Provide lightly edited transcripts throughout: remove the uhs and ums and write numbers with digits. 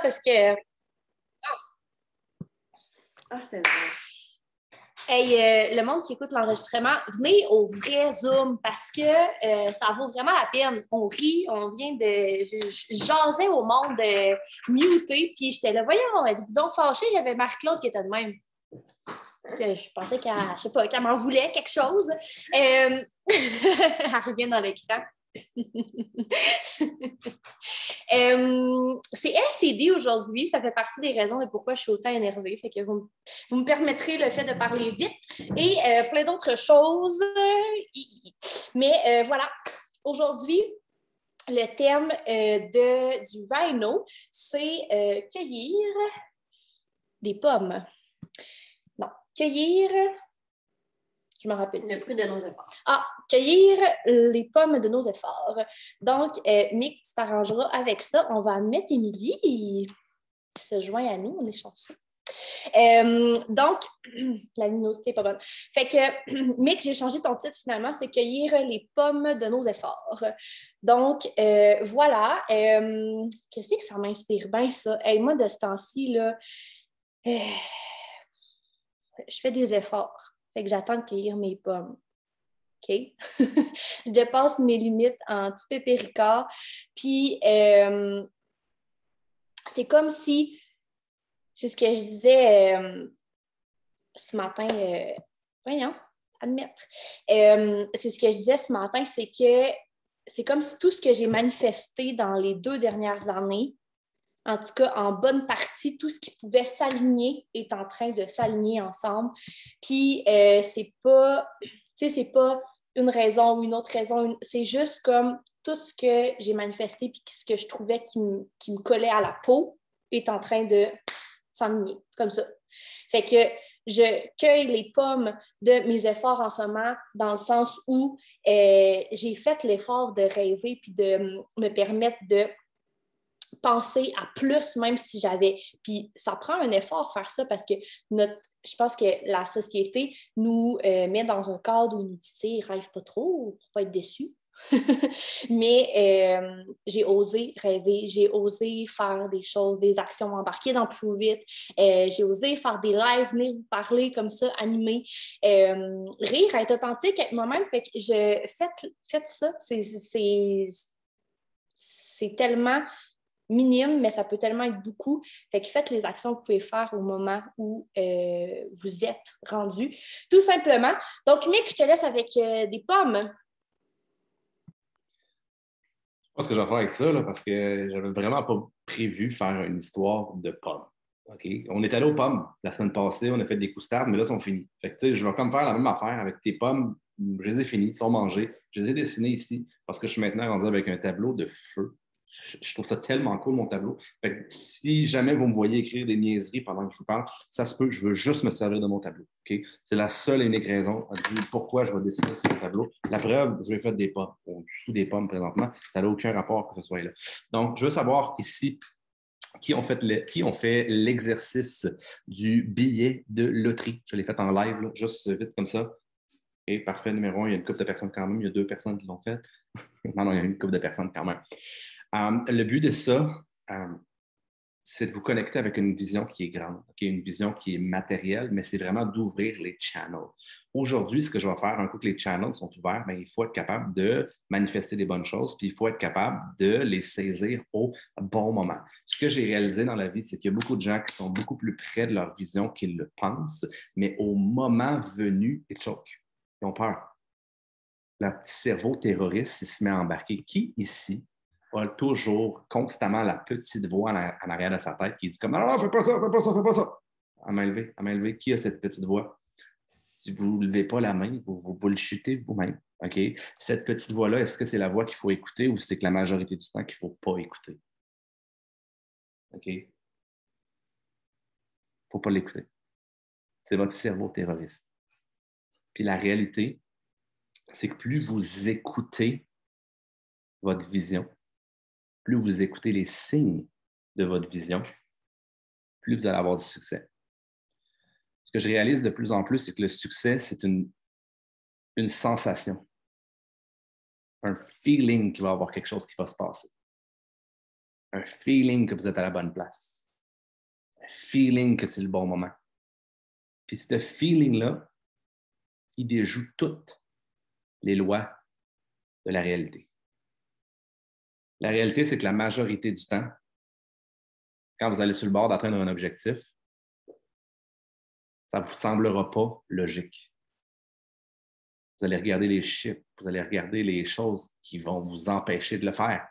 parce que... c'était vrai. Hey, le monde qui écoute l'enregistrement, venez au vrai Zoom parce que ça vaut vraiment la peine. On rit, on vient de... Je jasais au monde muté, puis j'étais là, voyons, êtes-vous donc fâchés? J'avais Marc-Claude qui était de même. Que je pensais qu'elle, je sais pas, qu'elle m'en voulait quelque chose. Elle revient dans l'écran. C'est LCD aujourd'hui, ça fait partie des raisons de pourquoi je suis autant énervée. Fait que vous me permettrez le fait de parler vite et plein d'autres choses. Mais voilà, aujourd'hui, le thème du Rhino, c'est cueillir des pommes. Non, cueillir... Je me rappelle. Le fruit de nos efforts. Ah, cueillir les pommes de nos efforts. Donc, Mick, tu t'arrangeras avec ça. On va mettre Émilie qui se joint à nous. On est chanceux. Donc, la luminosité n'est pas bonne. Fait que, Mick, j'ai changé ton titre finalement. C'est cueillir les pommes de nos efforts. Donc, voilà. Qu'est-ce que ça m'inspire bien, ça? Hey, moi, de ce temps-ci, là, je fais des efforts. Fait que j'attends de cueillir mes pommes. OK? Je dépasse mes limites en petit pépéricard. Puis, c'est comme si, c'est ce que je disais ce matin, voyons, admettre. C'est ce que je disais ce matin, c'est que c'est comme si tout ce que j'ai manifesté dans les 2 dernières années, en tout cas, en bonne partie, tout ce qui pouvait s'aligner est en train de s'aligner ensemble. Puis, c'est pas une raison ou une autre raison. C'est juste comme tout ce que j'ai manifesté puis ce que je trouvais qui me collait à la peau est en train de s'aligner, comme ça. Fait que je cueille les pommes de mes efforts en ce moment dans le sens où j'ai fait l'effort de rêver puis de me permettre de penser à plus, même si j'avais... Puis ça prend un effort faire ça parce que je pense que la société nous met dans un cadre où nous dit, rêve pas trop pour pas être déçu. Mais j'ai osé rêver, j'ai osé faire des choses, des actions, embarquer dans plus vite. J'ai osé faire des lives, venir vous parler comme ça, animer, rire, être authentique, être moi-même. Fait que faites ça. C'est tellement minime, mais ça peut tellement être beaucoup. Fait que faites les actions que vous pouvez faire au moment où vous êtes rendu, tout simplement. Donc, Mick, je te laisse avec des pommes. Je sais pas ce que je vais faire avec ça, là, parce que j'avais vraiment pas prévu faire une histoire de pommes. OK? On est allé aux pommes la semaine passée, on a fait des coustardes, mais là, ils sont finis. Fait que, tu sais, je vais comme faire la même affaire avec tes pommes. Je les ai finis, ils sont mangés. Je les ai dessinés ici parce que je suis maintenant rendu avec un tableau de feu. Je trouve ça tellement cool, mon tableau. Fait que si jamais vous me voyez écrire des niaiseries pendant que je vous parle, ça se peut, je veux juste me servir de mon tableau. Okay? C'est la seule et unique raison pourquoi je vais dessiner sur mon tableau. La preuve, je vais faire des pommes, au-dessous des pommes présentement. Ça n'a aucun rapport que ce soit là. Donc, je veux savoir ici qui ont fait l'exercice du billet de loterie. Je l'ai fait en live, là, juste vite comme ça. Et parfait, numéro 1, il y a une couple de personnes quand même. Il y a 2 personnes qui l'ont fait. Non, il y a une couple de personnes quand même. Le but de ça, c'est de vous connecter avec une vision qui est grande, une vision qui est matérielle, mais c'est vraiment d'ouvrir les channels. Aujourd'hui, ce que je vais faire, un coup que les channels sont ouverts, bien, il faut être capable de manifester des bonnes choses, puis il faut être capable de les saisir au bon moment. Ce que j'ai réalisé dans la vie, c'est qu'il y a beaucoup de gens qui sont beaucoup plus près de leur vision qu'ils le pensent, mais au moment venu, ils choquent. Ils ont peur. Leur petit cerveau terroriste, il se met à embarquer. Qui ici a toujours constamment la petite voix en arrière de sa tête qui dit comme non, non, fais pas ça, fais pas ça, fais pas ça. À main levée. Qui a cette petite voix? Si vous ne levez pas la main, vous bullshitez vous-même. OK? Cette petite voix-là, est-ce que c'est la voix qu'il faut écouter ou c'est que la majorité du temps qu'il ne faut pas écouter? OK? Il ne faut pas l'écouter. C'est votre cerveau terroriste. Puis la réalité, c'est que plus vous écoutez votre vision, plus vous écoutez les signes de votre vision, plus vous allez avoir du succès. Ce que je réalise de plus en plus, c'est que le succès, c'est une sensation, un feeling qu'il va y avoir quelque chose qui va se passer. Un feeling que vous êtes à la bonne place. Un feeling que c'est le bon moment. Puis ce feeling-là, il déjoue toutes les lois de la réalité. La réalité, c'est que la majorité du temps, quand vous allez sur le bord d'atteindre un objectif, ça ne vous semblera pas logique. Vous allez regarder les chiffres, vous allez regarder les choses qui vont vous empêcher de le faire,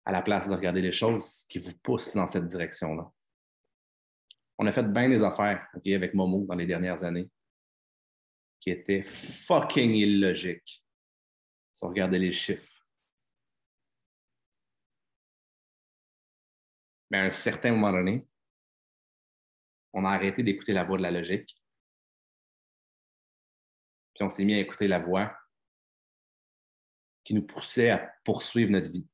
à la place de regarder les choses qui vous poussent dans cette direction-là. On a fait bien des affaires avec Momo dans les dernières années qui étaient fucking illogiques si on regardait les chiffres. Mais à un certain moment donné, on a arrêté d'écouter la voix de la logique. Puis on s'est mis à écouter la voix qui nous poussait à poursuivre notre vie,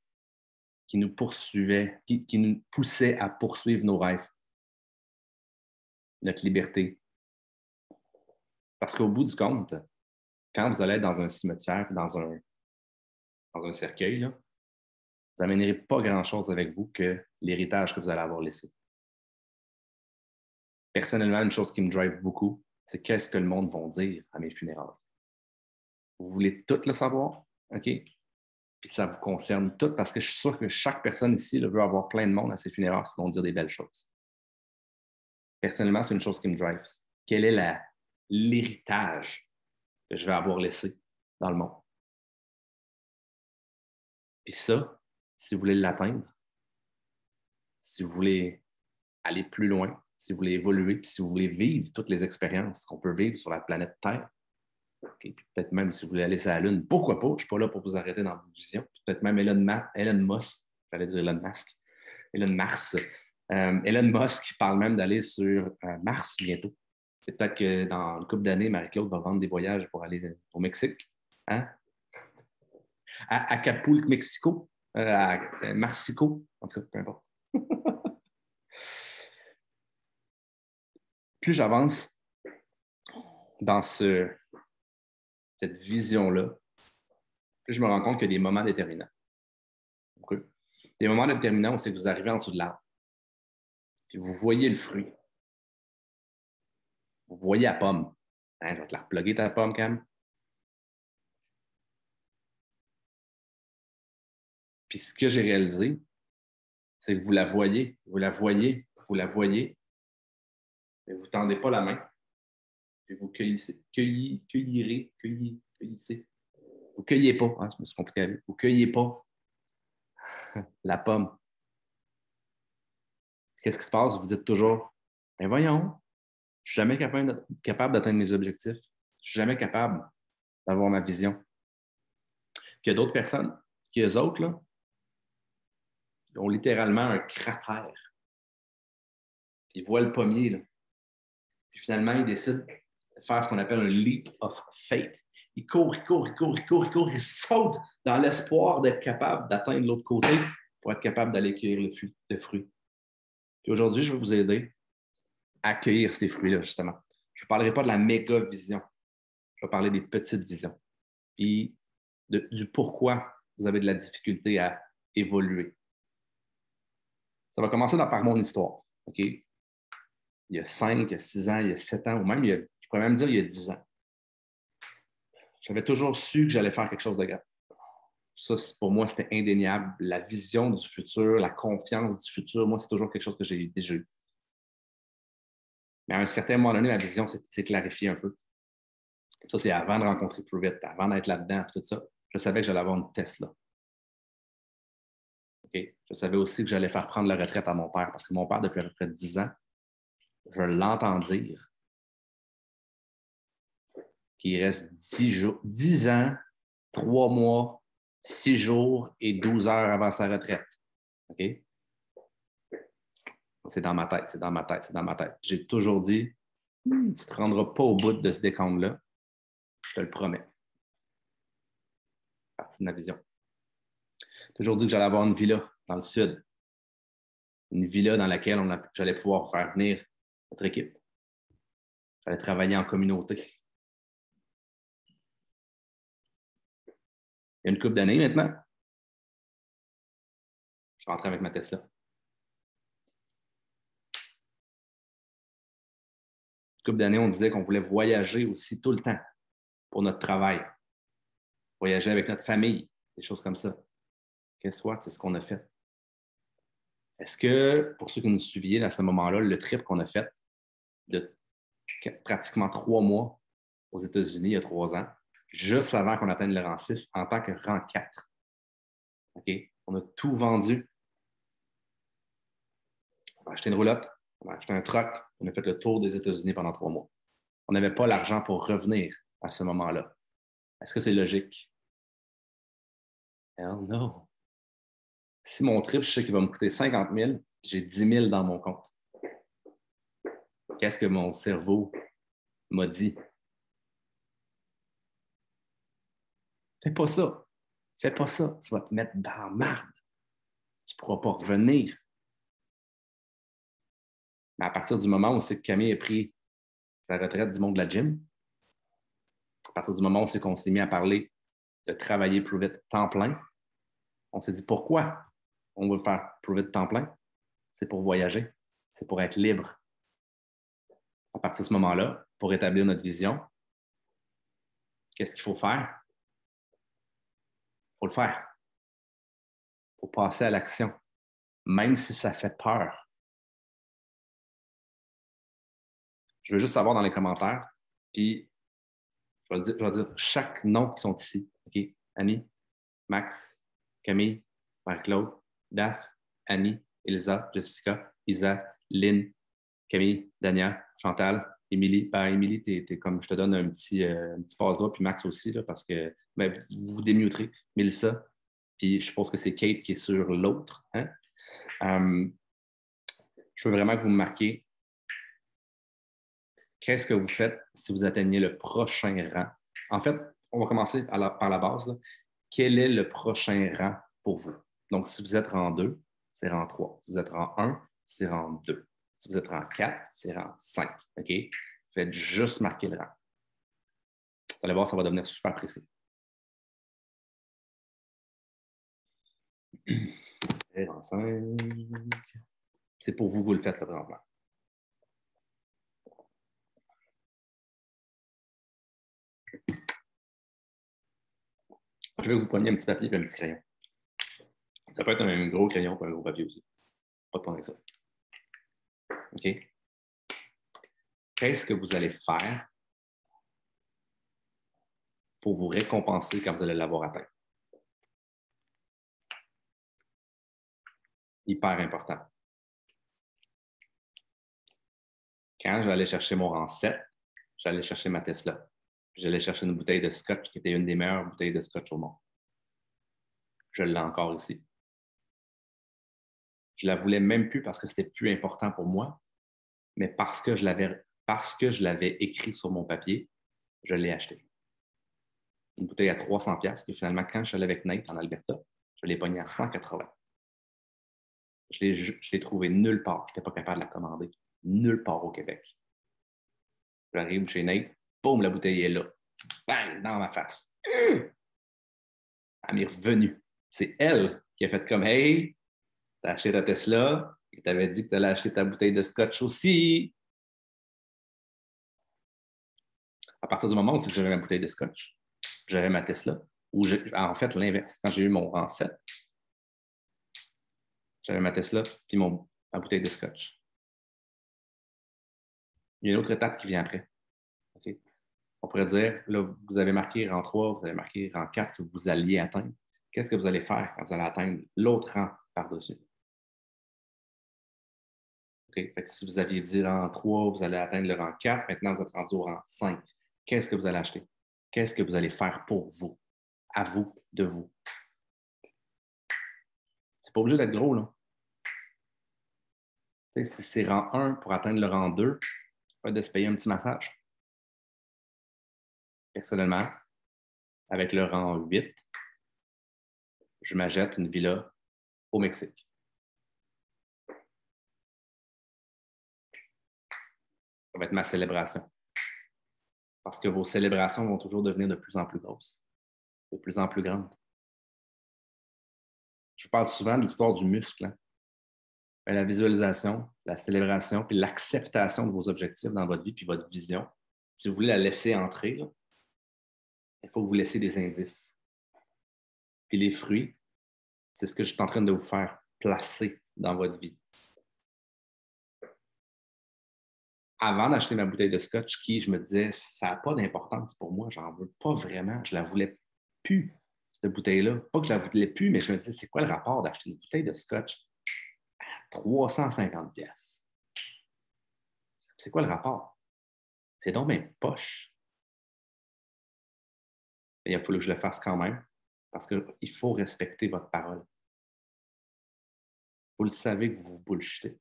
qui nous poursuivait, qui nous poussait à poursuivre nos rêves, notre liberté. Parce qu'au bout du compte, quand vous allez être dans un cimetière, dans un cercueil, là, vous n'amènerez pas grand-chose avec vous que l'héritage que vous allez avoir laissé. Personnellement, une chose qui me drive beaucoup, c'est qu'est-ce que le monde va dire à mes funérailles. Vous voulez tout le savoir, OK? Puis ça vous concerne tout parce que je suis sûr que chaque personne ici là, veut avoir plein de monde à ses funérailles qui vont dire des belles choses. Personnellement, c'est une chose qui me drive. Quel est l'héritage que je vais avoir laissé dans le monde? Puis ça, si vous voulez l'atteindre, si vous voulez aller plus loin, si vous voulez évoluer, puis si vous voulez vivre toutes les expériences qu'on peut vivre sur la planète Terre, okay, puis peut-être même si vous voulez aller sur la Lune, pourquoi pas? Je ne suis pas là pour vous arrêter dans vos visions. Peut-être même Elon Musk, j'allais dire Elon Musk, Elon Mars. Elon Musk parle même d'aller sur Mars bientôt. C'est peut-être que dans une couple d'années, Marie-Claude va vendre des voyages pour aller au Mexique. Hein? À Acapulco, Mexico. À Marsico. En tout cas, peu importe. Plus j'avance dans cette vision-là, plus je me rends compte qu'il y a des moments déterminants. Okay? Des moments déterminants où c'est que vous arrivez en dessous de l'arbre. Puis vous voyez le fruit. Vous voyez la pomme. Hein, je vais te la reploguer ta pomme, Cam. Puis ce que j'ai réalisé, c'est que vous la voyez, vous la voyez, vous la voyez, mais vous ne tendez pas la main. Puis vous cueillissez. Vous ne cueillez pas, hein, je me suis compliqué à dire. Vous ne cueillez pas la pomme. Qu'est-ce qui se passe? Vous dites toujours, ben voyons, je ne suis jamais capable d'atteindre mes objectifs. Je ne suis jamais capable d'avoir ma vision. Puis il y a d'autres personnes qui, eux autres, là, ont littéralement un cratère. Puis ils voient le pommier, là. Puis finalement, ils décident de faire ce qu'on appelle un leap of faith. Ils courent, ils sautent dans l'espoir d'être capable d'atteindre l'autre côté pour être capable d'aller cueillir le fruit. Puis aujourd'hui, je vais vous aider à cueillir ces fruits-là, justement. Je ne parlerai pas de la méga vision. Je vais parler des petites visions. Puis du pourquoi vous avez de la difficulté à évoluer. Ça va commencer par mon histoire. OK? Il y a 5, il y a 6 ans, il y a 7 ans, ou même, je pourrais même dire il y a 10 ans. J'avais toujours su que j'allais faire quelque chose de grave. Ça, pour moi, c'était indéniable. La vision du futur, la confiance du futur, moi, c'est toujours quelque chose que j'ai déjà eu. Mais à un certain moment donné, ma vision s'est clarifiée un peu. Ça, c'est avant de rencontrer Pruvit, avant d'être là-dedans, tout ça. Je savais que j'allais avoir une Tesla. Okay? Je savais aussi que j'allais faire prendre la retraite à mon père, parce que mon père, depuis à peu près 10 ans, je l'entends dire qu'il reste 10 ans, 3 mois, 6 jours et 12 heures avant sa retraite. OK? C'est dans ma tête, c'est dans ma tête, c'est dans ma tête. J'ai toujours dit, tu ne te rendras pas au bout de ce décompte-là. Je te le promets. C'est partie de ma vision. J'ai toujours dit que j'allais avoir une villa dans le sud. Une villa dans laquelle j'allais pouvoir faire venir notre équipe. J'allais travailler en communauté. Il y a une couple d'années maintenant, Je rentrais avec ma Tesla. Une couple d'années, on disait qu'on voulait voyager aussi tout le temps pour notre travail. Voyager avec notre famille, des choses comme ça. Qu'est-ce que c'est ce qu'on a fait. Est-ce que, pour ceux qui nous suiviez à ce moment-là, le trip qu'on a fait de pratiquement 3 mois aux États-Unis il y a 3 ans, juste avant qu'on atteigne le rang 6 en tant que rang 4. OK? On a tout vendu. On a acheté une roulotte, on a acheté un truck, on a fait le tour des États-Unis pendant 3 mois. On n'avait pas l'argent pour revenir à ce moment-là. Est-ce que c'est logique? Hell no. Si mon trip, je sais qu'il va me coûter 50 000, j'ai 10 000 dans mon compte. Qu'est-ce que mon cerveau m'a dit? Fais pas ça. Fais pas ça. Tu vas te mettre dans la marde. Tu ne pourras pas revenir. Mais à partir du moment où c'est que Camille a pris sa retraite du monde de la gym, à partir du moment où c'est qu'on s'est mis à parler de travailler plus vite temps plein, on s'est dit pourquoi on veut faire plus vite temps plein? C'est pour voyager. C'est pour être libre. À partir de ce moment-là, pour établir notre vision, qu'est-ce qu'il faut faire? Il faut le faire. Il faut passer à l'action, même si ça fait peur. Je veux juste savoir dans les commentaires, puis je vais dire chaque nom qui sont ici. OK? Annie, Max, Camille, Marie-Claude, Daph, Annie, Elisa, Jessica, Isa, Lynn, Camille, Dania, Chantal, Émilie. Émilie, t'es comme je te donne un petit passe-droit, puis Max aussi, là, parce que vous vous démuterez. Mélissa, puis je suppose que c'est Kate qui est sur l'autre. Hein? Je veux vraiment que vous me marquiez qu'est-ce que vous faites si vous atteignez le prochain rang. En fait, on va commencer par la base. Là. Quel est le prochain rang pour vous? Donc, si vous êtes rang 2, c'est rang 3. Si vous êtes rang 1, c'est rang 2. Si vous êtes rang 4, c'est rang 5. OK? Faites juste marquer le rang. Vous allez voir, ça va devenir super précis. Rang 5. C'est pour vous que vous le faites, le présentement. Je vais vous prendre un petit papier et un petit crayon. Ça peut être un gros crayon ou un gros papier aussi. Pas de problème avec ça. OK? Qu'est-ce que vous allez faire pour vous récompenser quand vous allez l'avoir atteint? Hyper important. Quand j'allais chercher mon rang 7, j'allais chercher ma Tesla. J'allais chercher une bouteille de scotch qui était une des meilleures bouteilles de scotch au monde. Je l'ai encore ici. Je la voulais même plus parce que c'était plus important pour moi, mais parce que je l'avais écrit sur mon papier, je l'ai acheté. Une bouteille à 300$, et finalement, quand je suis allé avec Nate en Alberta, je l'ai pognée à 180$. Je l'ai trouvé nulle part. Je n'étais pas capable de la commander. Nulle part au Québec. J'arrive chez Nate, boum, la bouteille est là. Bang, dans ma face. Elle m'est revenue. C'est elle qui a fait comme hey, t'as acheté ta Tesla et t'avais dit que t'allais acheter ta bouteille de scotch aussi. À partir du moment où j'avais ma bouteille de scotch, j'avais ma Tesla, en fait, l'inverse. Quand j'ai eu mon rang 7, j'avais ma Tesla puis ma bouteille de scotch. Il y a une autre étape qui vient après. Okay? On pourrait dire, là, vous avez marqué rang 3, vous avez marqué rang 4 que vous alliez atteindre. Qu'est-ce que vous allez faire quand vous allez atteindre l'autre rang par-dessus? Okay? Fait que si vous aviez dit rang 3, vous allez atteindre le rang 4, maintenant vous êtes rendu au rang 5. Qu'est-ce que vous allez acheter? Qu'est-ce que vous allez faire pour vous? À vous, de vous. C'est pas obligé d'être gros, là. T'sais, si c'est rang 1 pour atteindre le rang 2, pas de se payer un petit massage. Personnellement, avec le rang 8, je m'achète une villa au Mexique. Ça va être ma célébration. Parce que vos célébrations vont toujours devenir de plus en plus grosses, de plus en plus grandes. je vous parle souvent de l'histoire du muscle. Hein. La visualisation, la célébration, puis l'acceptation de vos objectifs dans votre vie, puis votre vision. Si vous voulez la laisser entrer, là, il faut que vous laissiez des indices. Puis les fruits, c'est ce que je suis en train de vous faire placer dans votre vie. Avant d'acheter ma bouteille de scotch, je me disais, ça n'a pas d'importance pour moi, j'en veux pas vraiment, je la voulais plus, cette bouteille-là. Pas que je la voulais plus, mais je me disais, c'est quoi le rapport d'acheter une bouteille de scotch à 350$? C'est quoi le rapport? C'est donc bien poche. Et il a fallu que je le fasse quand même, parce qu'il faut respecter votre parole. Vous le savez que vous bullshitez.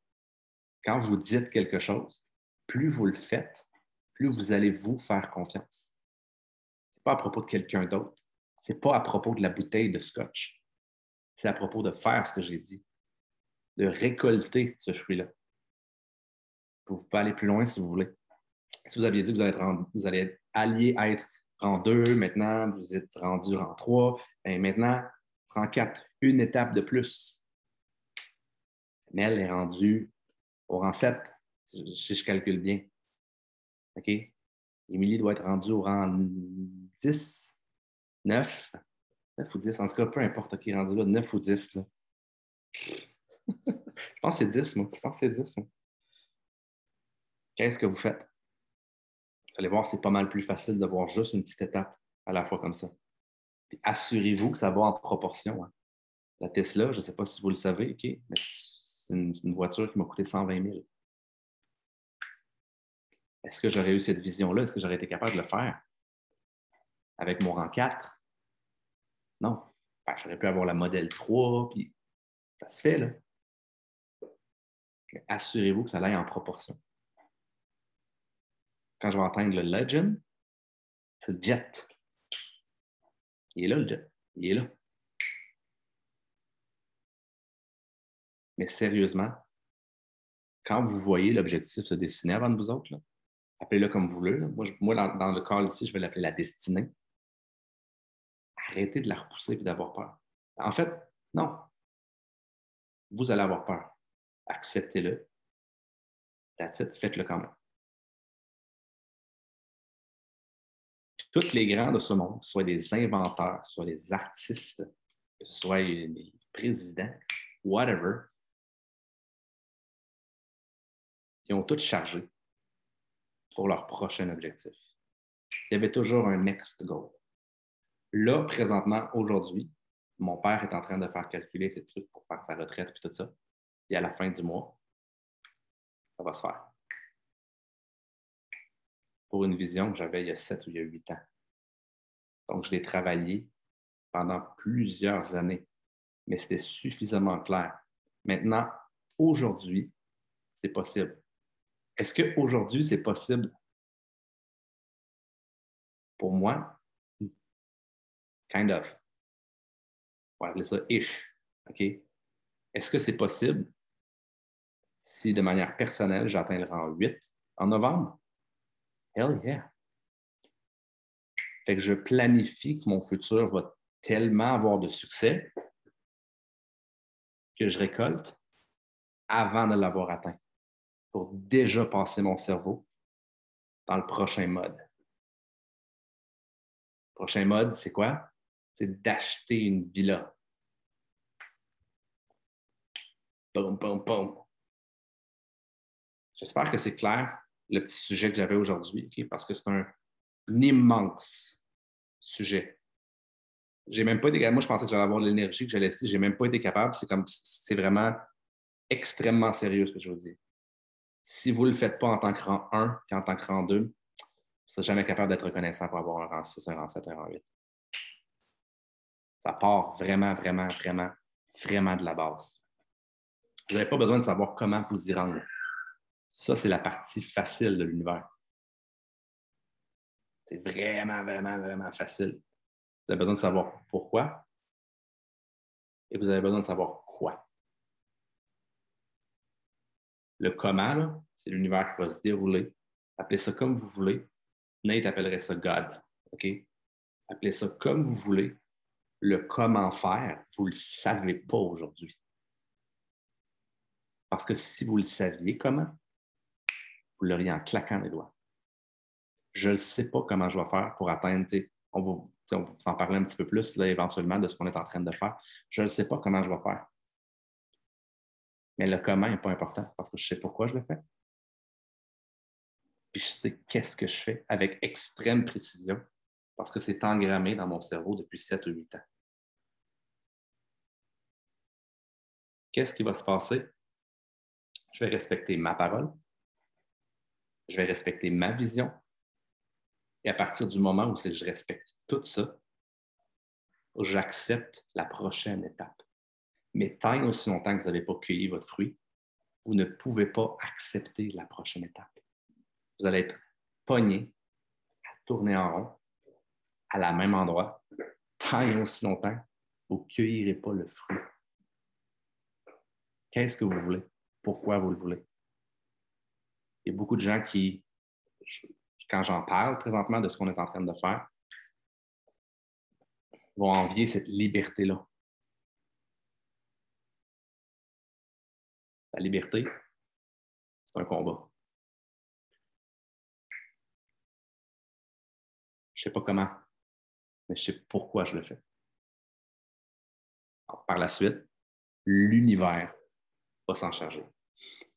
Quand vous dites quelque chose, plus vous le faites, plus vous allez vous faire confiance. Ce n'est pas à propos de quelqu'un d'autre. Ce n'est pas à propos de la bouteille de scotch. C'est à propos de faire ce que j'ai dit, de récolter ce fruit-là. Vous pouvez aller plus loin si vous voulez. Si vous aviez dit que vous allez allier à être rang 2, maintenant vous êtes rendu rang 3, et maintenant, rang 4, une étape de plus. Mais elle est rendue au rang 7, si je calcule bien. OK? Émilie doit être rendue au rang 10, 9 ou 10, en tout cas, peu importe qui est rendu là, 9 ou 10. Là. Je pense que c'est 10, moi. Qu'est-ce que vous faites? Vous allez voir, c'est pas mal plus facile de voir juste une petite étape à la fois comme ça. Puis assurez-vous que ça va en proportion. Hein. La Tesla, je ne sais pas si vous le savez, OK, mais c'est une voiture qui m'a coûté 120 000. Est-ce que j'aurais eu cette vision-là? Est-ce que j'aurais été capable de le faire avec mon rang 4? Non. Ben, j'aurais pu avoir la modèle 3, puis ça se fait, là. Mais assurez-vous que ça aille en proportion. Quand je vais atteindre le Legend, c'est le Jet. Il est là, le Jet. Il est là. Mais sérieusement, quand vous voyez l'objectif se dessiner avant de vous autres, là, appelez-le comme vous voulez. Là. Moi dans le call ici, je vais l'appeler la destinée. Arrêtez de la repousser et d'avoir peur. En fait, non. Vous allez avoir peur. Acceptez-le. Faites-le quand même. Tous les grands de ce monde, que ce soit des inventeurs, que ce soit des artistes, que ce soit des présidents, whatever, ils ont tous chargé pour leur prochain objectif. Il y avait toujours un next goal. Là, présentement, aujourd'hui, mon père est en train de faire calculer ses trucs pour faire sa retraite et tout ça. Et à la fin du mois, ça va se faire. Pour une vision que j'avais il y a 7 ou il y a 8 ans. Donc, je l'ai travaillé pendant plusieurs années, mais c'était suffisamment clair. Maintenant, aujourd'hui, c'est possible. Est-ce qu'aujourd'hui, c'est possible? Pour moi, kind of. On va appeler ça ish. OK? Est-ce que c'est possible si, de manière personnelle, j'atteins le rang 8 en novembre? Hell yeah! Fait que je planifie que mon futur va tellement avoir de succès que je récolte avant de l'avoir atteint pour déjà passer mon cerveau dans le prochain mode. Le prochain mode, c'est quoi? C'est d'acheter une villa. Boum, boum, boum. J'espère que c'est clair, le petit sujet que j'avais aujourd'hui, okay? Parce que c'est un immense sujet. J'ai même pas été capable. Moi, je pensais que j'allais avoir de l'énergie, que j'allais laisser. J'ai même pas été capable. C'est vraiment extrêmement sérieux ce que je vous dis. Si vous ne le faites pas en tant que rang 1 et en tant que rang 2, vous ne serez jamais capable d'être reconnaissant pour avoir un rang 6, un rang 7, un rang 8. Ça part vraiment, vraiment, vraiment, vraiment de la base. Vous n'avez pas besoin de savoir comment vous y rendre. Ça, c'est la partie facile de l'univers. C'est vraiment, vraiment, vraiment facile. Vous avez besoin de savoir pourquoi et vous avez besoin de savoir quoi. Le comment, c'est l'univers qui va se dérouler. Appelez ça comme vous voulez. Nate appellerait ça God. OK? Appelez ça comme vous voulez. le comment faire, vous ne le savez pas aujourd'hui. Parce que si vous le saviez comment, vous l'auriez en claquant les doigts. Je ne sais pas comment je vais faire pour atteindre, on va s'en parler un petit peu plus là, éventuellement de ce qu'on est en train de faire. Je ne sais pas comment je vais faire. Mais le comment n'est pas important parce que je sais pourquoi je le fais. Puis je sais qu'est-ce que je fais avec extrême précision parce que c'est engrammé dans mon cerveau depuis 7 ou 8 ans. Qu'est-ce qui va se passer? Je vais respecter ma parole. Je vais respecter ma vision. Et à partir du moment où je respecte tout ça, j'accepte la prochaine étape. Mais tant et aussi longtemps que vous n'avez pas cueilli votre fruit, vous ne pouvez pas accepter la prochaine étape. Vous allez être pogné à tourner en rond à la même endroit, tant et aussi longtemps, vous ne cueillirez pas le fruit. Qu'est-ce que vous voulez? Pourquoi vous le voulez? Il y a beaucoup de gens qui, quand j'en parle présentement de ce qu'on est en train de faire, vont envier cette liberté-là. La liberté, c'est un combat. Je ne sais pas comment, mais je sais pourquoi je le fais. Alors, par la suite, l'univers va s'en charger.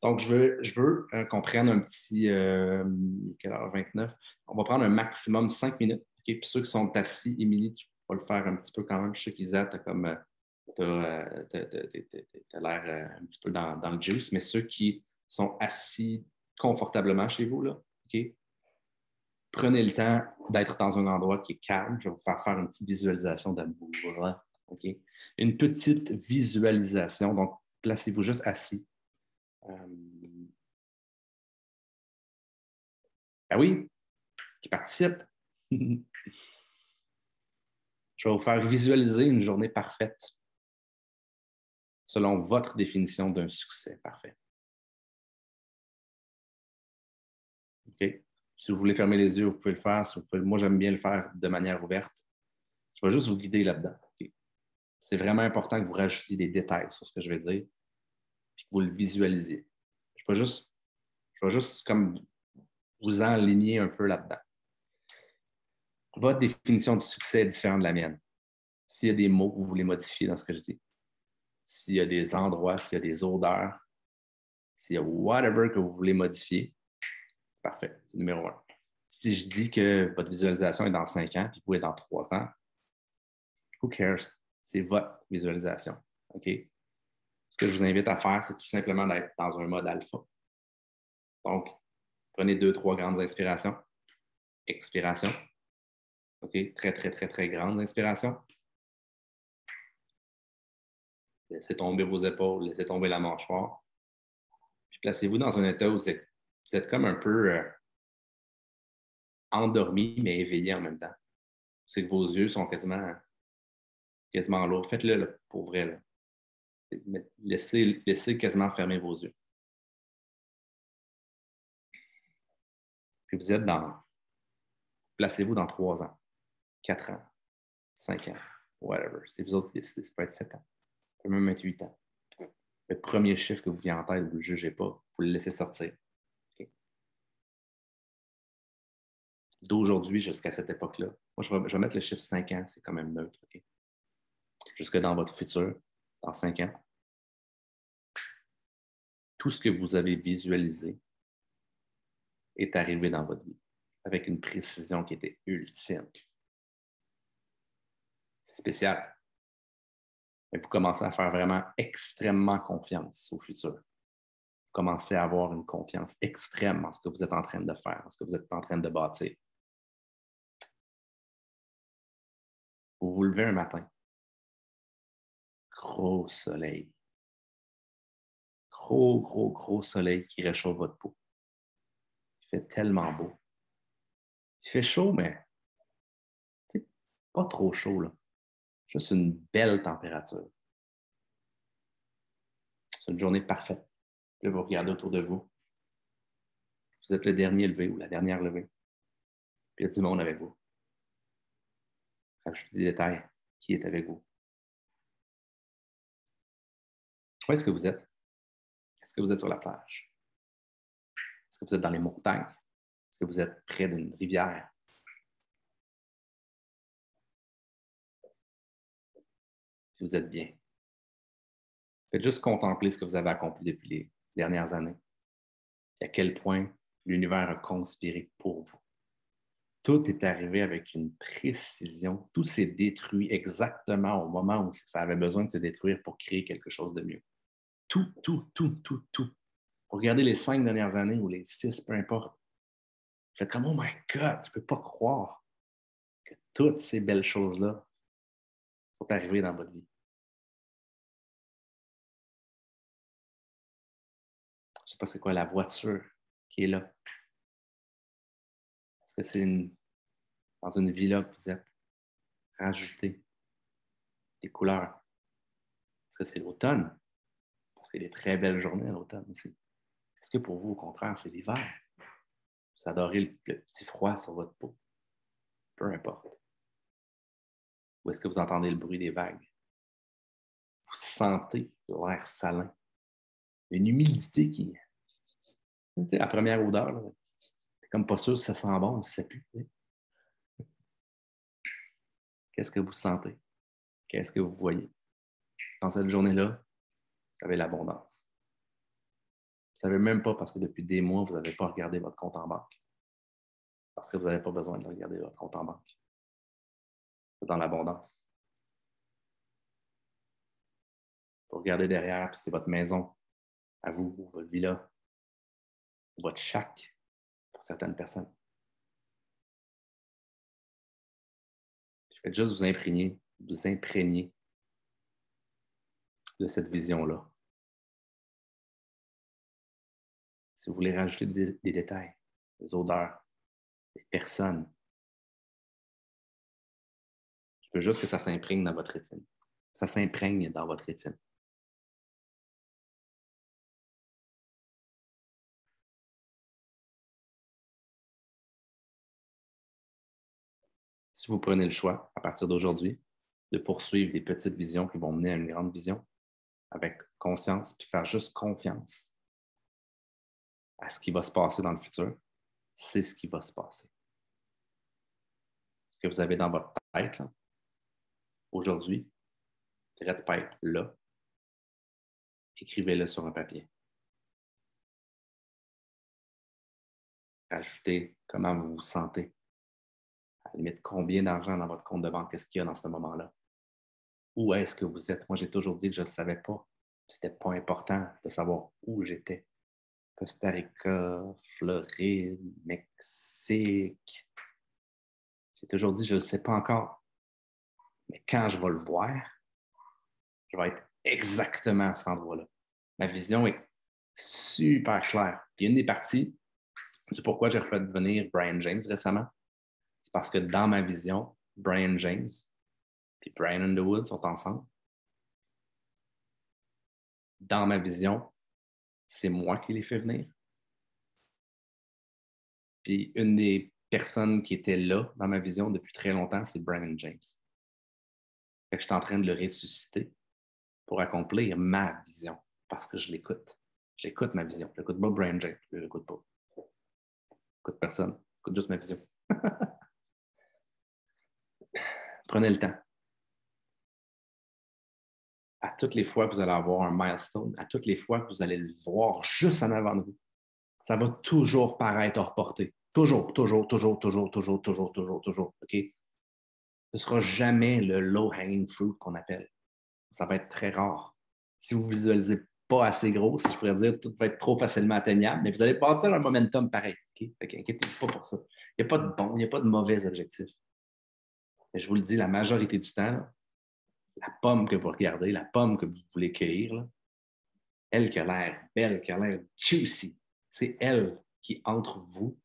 Donc, je veux qu'on prenne un petit... quelle heure? 29. On va prendre un maximum 5 minutes. Okay? Puis ceux qui sont assis, Émilie, tu vas le faire un petit peu quand même. Je sais qu'Isa, tu as l'air un petit peu dans le juice, mais ceux qui sont assis confortablement chez vous, là, OK? Prenez le temps d'être dans un endroit qui est calme. Je vais vous faire une petite visualisation d'amour. OK? Une petite visualisation. Donc, placez-vous juste assis. Ah oui, qui participe. Je vais vous faire visualiser une journée parfaite selon votre définition d'un succès parfait. OK? Si vous voulez fermer les yeux, vous pouvez le faire. Moi, j'aime bien le faire de manière ouverte. Je vais juste vous guider là-dedans. Okay? C'est vraiment important que vous rajoutiez des détails sur ce que je vais dire et que vous le visualisiez. Je vais juste comme vous enligner un peu là-dedans. Votre définition du succès est différente de la mienne. S'il y a des mots que vous voulez modifier dans ce que je dis, s'il y a des endroits, s'il y a des odeurs, s'il y a whatever que vous voulez modifier, parfait, c'est numéro 1. Si je dis que votre visualisation est dans 5 ans, puis vous êtes dans 3 ans, who cares? C'est votre visualisation. OK? Ce que je vous invite à faire, c'est tout simplement d'être dans un mode alpha. Donc, prenez 2, 3 grandes inspirations. Expiration. OK? Très, très, très, très grande inspiration. Laissez tomber vos épaules, laissez tomber la mâchoire. Puis placez-vous dans un état où vous êtes comme un peu endormi, mais éveillé en même temps. C'est que vos yeux sont quasiment lourds. Faites-le là, pour vrai. Là. Laissez quasiment fermer vos yeux. Puis vous êtes placez-vous dans 3 ans, 4 ans, 5 ans, whatever. C'est vous autres qui décidez. Ça peut être 7 ans. Ça peut même être 8 ans. Le premier chiffre que vous vient en tête, vous ne le jugez pas. Vous le laissez sortir. Okay? D'aujourd'hui jusqu'à cette époque-là. Moi, je vais mettre le chiffre 5 ans. C'est quand même neutre. Okay? Jusque dans votre futur, dans 5 ans. Tout ce que vous avez visualisé est arrivé dans votre vie avec une précision qui était ultime. C'est spécial. Mais vous commencez à faire vraiment extrêmement confiance au futur. Vous commencez à avoir une confiance extrême en ce que vous êtes en train de faire, en ce que vous êtes en train de bâtir. Vous vous levez un matin. Gros soleil. Gros soleil qui réchauffe votre peau. Il fait tellement beau. Il fait chaud, mais pas trop chaud, là. Juste une belle température. C'est une journée parfaite. Là, vous regardez autour de vous. Vous êtes le dernier levé ou la dernière levée. Puis il y a tout le monde avec vous. Rajoutez des détails. qui est avec vous. Où est-ce que vous êtes? Est-ce que vous êtes sur la plage? Est-ce que vous êtes dans les montagnes? Est-ce que vous êtes près d'une rivière? Si vous êtes bien. Faites juste contempler ce que vous avez accompli depuis les dernières années. Et à quel point l'univers a conspiré pour vous. Tout est arrivé avec une précision. Tout s'est détruit exactement au moment où ça avait besoin de se détruire pour créer quelque chose de mieux. Tout, tout, tout, tout, tout. Vous regardez les 5 dernières années ou les 6, peu importe. Vous faites comme, oh my God, je ne peux pas croire que toutes ces belles choses-là sont arrivées dans votre vie. Je ne sais pas c'est quoi la voiture qui est là. Est-ce que c'est dans une villa que vous êtes? Rajouter des couleurs. Est-ce que c'est l'automne? Parce qu'il y a des très belles journées à l'automne aussi. Est-ce que pour vous, au contraire, c'est l'hiver? Vous adorez le petit froid sur votre peau? Peu importe. Ou est-ce que vous entendez le bruit des vagues? Vous sentez l'air salin. Une humidité qui... Tu sais, la première odeur, c'est comme pas sûr si ça sent bon ou si ça pue. Qu'est-ce que vous sentez? Qu'est-ce que vous voyez? Dans cette journée-là, vous avez l'abondance. Vous ne savez même pas parce que depuis des mois, vous n'avez pas regardé votre compte en banque. Parce que vous n'avez pas besoin de regarder votre compte en banque. C'est dans l'abondance. Vous regardez derrière, puis c'est votre maison à vous, ou votre villa, ou votre shack pour certaines personnes. Faites juste vous imprégner de cette vision-là. Si vous voulez rajouter des détails, des odeurs, des personnes, je veux juste que ça s'imprègne dans votre rétine. Ça s'imprègne dans votre rétine. Si vous prenez le choix, à partir d'aujourd'hui, de poursuivre des petites visions qui vont mener à une grande vision, avec conscience, puis faire juste confiance à ce qui va se passer dans le futur, c'est ce qui va se passer. Ce que vous avez dans votre tête, là, aujourd'hui, tête là, écrivez-le sur un papier. Ajoutez comment vous vous sentez. À la limite, combien d'argent dans votre compte de banque est-ce qu'il y a dans ce moment-là? Où est-ce que vous êtes? Moi, j'ai toujours dit que je ne savais pas. Ce n'était pas important de savoir où j'étais. Costa Rica, Floride, Mexique. J'ai toujours dit, je ne le sais pas encore. Mais quand je vais le voir, je vais être exactement à cet endroit-là. Ma vision est super claire. Puis une des parties du pourquoi j'ai refait venir Brian James récemment, c'est parce que dans ma vision, Brian James et Brian Underwood sont ensemble. Dans ma vision, c'est moi qui les fais venir. Puis une des personnes qui était là dans ma vision depuis très longtemps, c'est Brian James. Fait que je suis en train de le ressusciter pour accomplir ma vision parce que je l'écoute. J'écoute ma vision. Je n'écoute pas Brian James. Je ne l'écoute pas. Je n'écoute personne. J'écoute juste ma vision. Prenez le temps. À toutes les fois que vous allez avoir un milestone, à toutes les fois que vous allez le voir juste en avant de vous, ça va toujours paraître hors portée. Toujours, toujours, toujours, toujours, toujours, toujours, toujours, toujours. OK? Ce ne sera jamais le low-hanging fruit qu'on appelle. Ça va être très rare. Si vous ne visualisez pas assez gros, si je pourrais dire, tout va être trop facilement atteignable, mais vous allez bâtir un momentum pareil. Okay? Fait qu'inquiétez-vous pas pour ça. Il n'y a pas de bon, il n'y a pas de mauvais objectif. Mais je vous le dis, la majorité du temps, là, la pomme que vous regardez, la pomme que vous voulez cueillir, là, elle qui a l'air belle, qui a l'air juicy, c'est elle qui, entre vous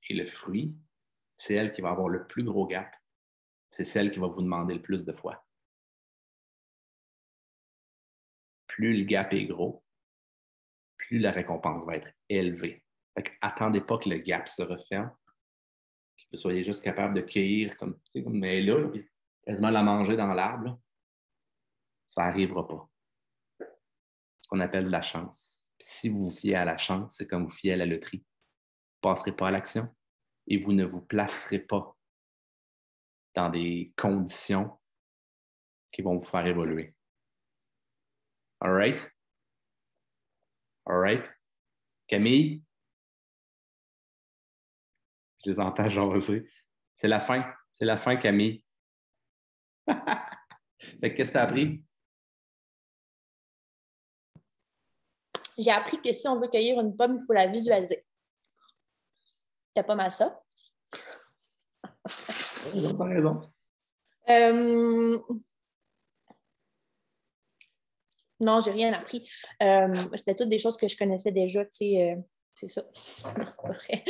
et le fruit, c'est elle qui va avoir le plus gros gap. C'est celle qui va vous demander le plus de fois. Plus le gap est gros, plus la récompense va être élevée. Attendez pas que le gap se referme, que vous soyez juste capable de cueillir comme elle est là, puis quasiment la manger dans l'arbre, là, ça n'arrivera pas. Ce qu'on appelle de la chance. Puis si vous vous fiez à la chance, c'est comme vous fiez à la loterie. Vous ne passerez pas à l'action et vous ne vous placerez pas dans des conditions qui vont vous faire évoluer. All right? All right? Camille? Je les entends jaser. C'est la fin. C'est la fin, Camille. Fait que qu'est-ce que tu as appris? J'ai appris que si on veut cueillir une pomme, il faut la visualiser. T'as pas mal ça. Tu as raison. Non, j'ai rien appris. C'était toutes des choses que je connaissais déjà, tu sais, c'est ça. Non, pas vrai.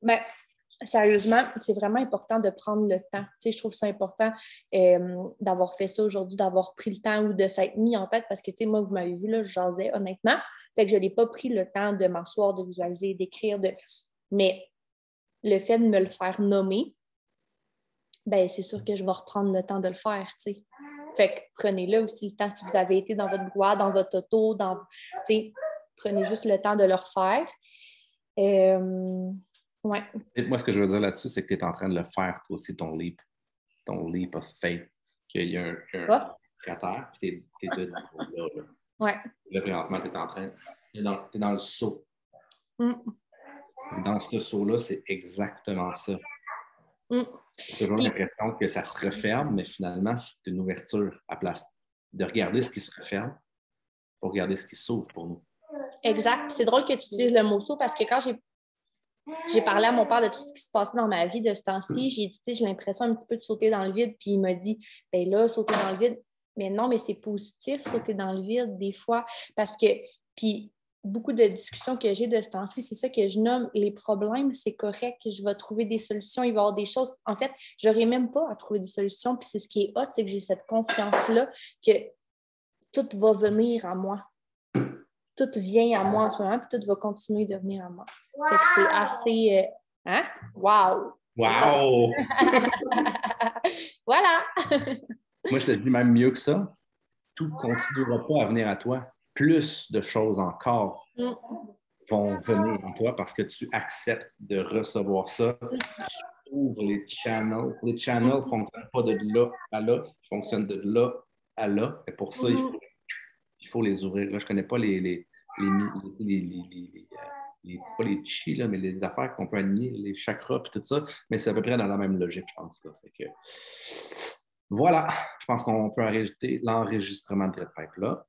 Ben, sérieusement, c'est vraiment important de prendre le temps. Tu sais, je trouve ça important d'avoir fait ça aujourd'hui, d'avoir pris le temps ou de s'être mis en tête parce que, tu sais, moi, vous m'avez vu, là, je jasais honnêtement. Fait que je n'ai pas pris le temps de m'asseoir, de visualiser, d'écrire, mais le fait de me le faire nommer, ben c'est sûr que je vais reprendre le temps de le faire, tu sais. Fait que prenez-le aussi le temps si vous avez été dans votre brouhaha, dans votre auto, tu sais, prenez juste le temps de le refaire. Ouais. Moi, ce que je veux dire là-dessus, c'est que tu es en train de le faire, toi aussi, ton leap of faith. Qu'il y a un cratère, puis tu es de là. Ouais. Là, présentement, tu es en train. Tu es dans le saut. Mm. Dans ce saut-là, c'est exactement ça. Mm. J'ai toujours l'impression que ça se referme, mais finalement, c'est une ouverture à place de regarder ce qui se referme. Il faut regarder ce qui s'ouvre pour nous. Exact. C'est drôle que tu utilises le mot saut parce que quand j'ai parlé à mon père de tout ce qui se passait dans ma vie de ce temps-ci, j'ai dit, j'ai l'impression un petit peu de sauter dans le vide, puis il m'a dit, ben là, sauter dans le vide, mais non, mais c'est positif, sauter dans le vide, des fois, parce que, puis beaucoup de discussions que j'ai de ce temps-ci, c'est ça que je nomme les problèmes, c'est correct, je vais trouver des solutions, il va y avoir des choses, en fait, j'aurais même pas à trouver des solutions, puis c'est ce qui est hot, c'est que j'ai cette confiance-là que tout va venir à moi. Tout vient à moi en ce moment, puis tout va continuer de venir à moi. Fait que c'est assez... Hein? Wow! Wow! Voilà! Moi, je te dis même mieux que ça. Tout ne continuera pas à venir à toi. Plus de choses encore vont venir à toi parce que tu acceptes de recevoir ça. Tu ouvres les channels. Les channels ne fonctionnent pas de là à là. Ils fonctionnent de là à là. Et pour ça, il faut les ouvrir. Là, je ne connais pas pas les chi, là, mais les affaires qu'on peut aligner, les chakras et tout ça, mais c'est à peu près dans la même logique, je pense. Là. Fait que, voilà, je pense qu'on peut arrêter l'enregistrement de cette pipe-là.